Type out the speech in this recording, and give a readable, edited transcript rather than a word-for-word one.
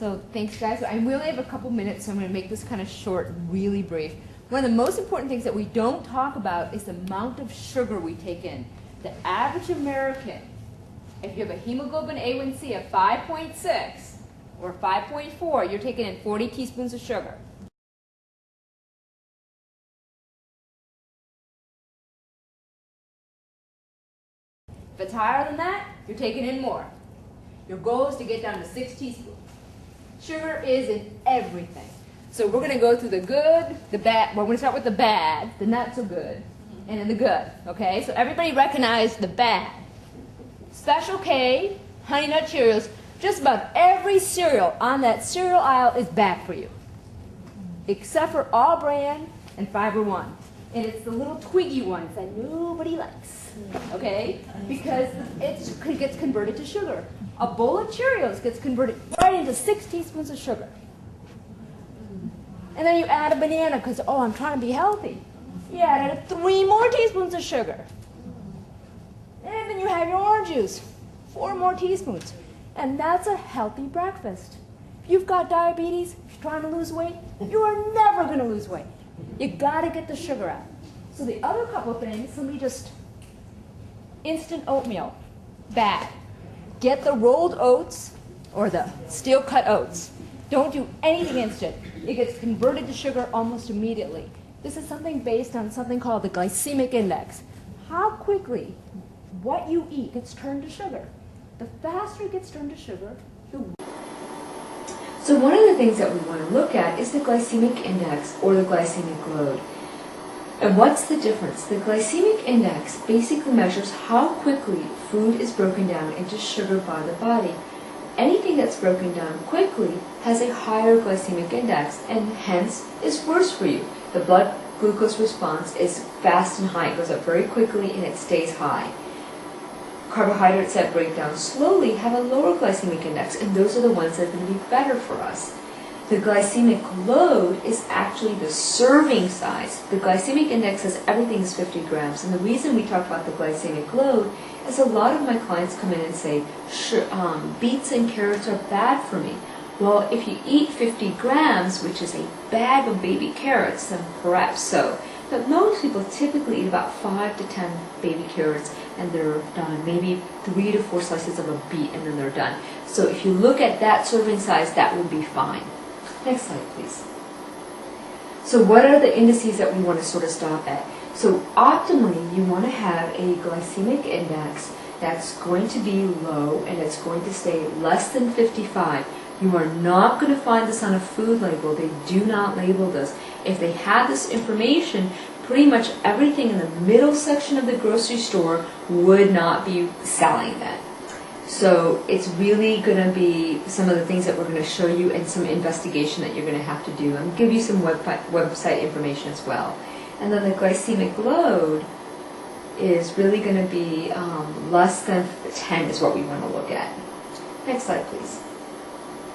So thanks, guys. I really have a couple minutes, so I'm going to make this kind of short, really brief. One of the most important things that we don't talk about is the amount of sugar we take in. The average American, if you have a hemoglobin A1C of 5.6 or 5.4, you're taking in 40 teaspoons of sugar. If it's higher than that, you're taking in more. Your goal is to get down to 6 teaspoons. Sugar is in everything. So we're going to go through the good, the bad. We're going to start with the bad, the not so good, and then the good. Okay? So everybody recognize the bad. Special K, Honey Nut Cheerios, just about every cereal on that cereal aisle is bad for you. Except for All Bran and Fiber One. And it's the little twiggy ones that nobody likes. Okay? Because it gets converted to sugar. A bowl of Cheerios gets converted right into 6 teaspoons of sugar. And then you add a banana because, oh, I'm trying to be healthy. You add 3 more teaspoons of sugar. And then you have your orange juice, 4 more teaspoons. And that's a healthy breakfast. If you've got diabetes, if you're trying to lose weight, you are never going to lose weight. You got to get the sugar out. So the other couple things, somebody just instant oatmeal, bad. Get the rolled oats or the steel cut oats. Don't do anything instant. It gets converted to sugar almost immediately. This is something based on something called the glycemic index. How quickly what you eat gets turned to sugar. The faster it gets turned to sugar, the So one of the things that we want to look at is the glycemic index or the glycemic load. And what's the difference? The glycemic index basically measures how quickly food is broken down into sugar by the body. Anything that's broken down quickly has a higher glycemic index and hence is worse for you. The blood glucose response is fast and high. It goes up very quickly and it stays high. Carbohydrates that break down slowly have a lower glycemic index, and those are the ones that are going to be better for us. The glycemic load is actually the serving size. The glycemic index says everything is 50 grams, and the reason we talk about the glycemic load is a lot of my clients come in and say, beets and carrots are bad for me. Well, if you eat 50 grams, which is a bag of baby carrots, then perhaps so. But most people typically eat about 5 to 10 baby carrots and they're done. Maybe 3 to 4 slices of a beet and then they're done. So if you look at that serving size, that will be fine. Next slide, please. So what are the indices that we want to sort of stop at? So optimally, you want to have a glycemic index that's going to be low and it's going to stay less than 55. You are not going to find this on a food label. They do not label this. If they had this information, pretty much everything in the middle section of the grocery store would not be selling that. So it's really going to be some of the things that we're going to show you and some investigation that you're going to have to do and give you some website information as well. And then the glycemic load is really going to be less than 10 is what we want to look at. Next slide, please.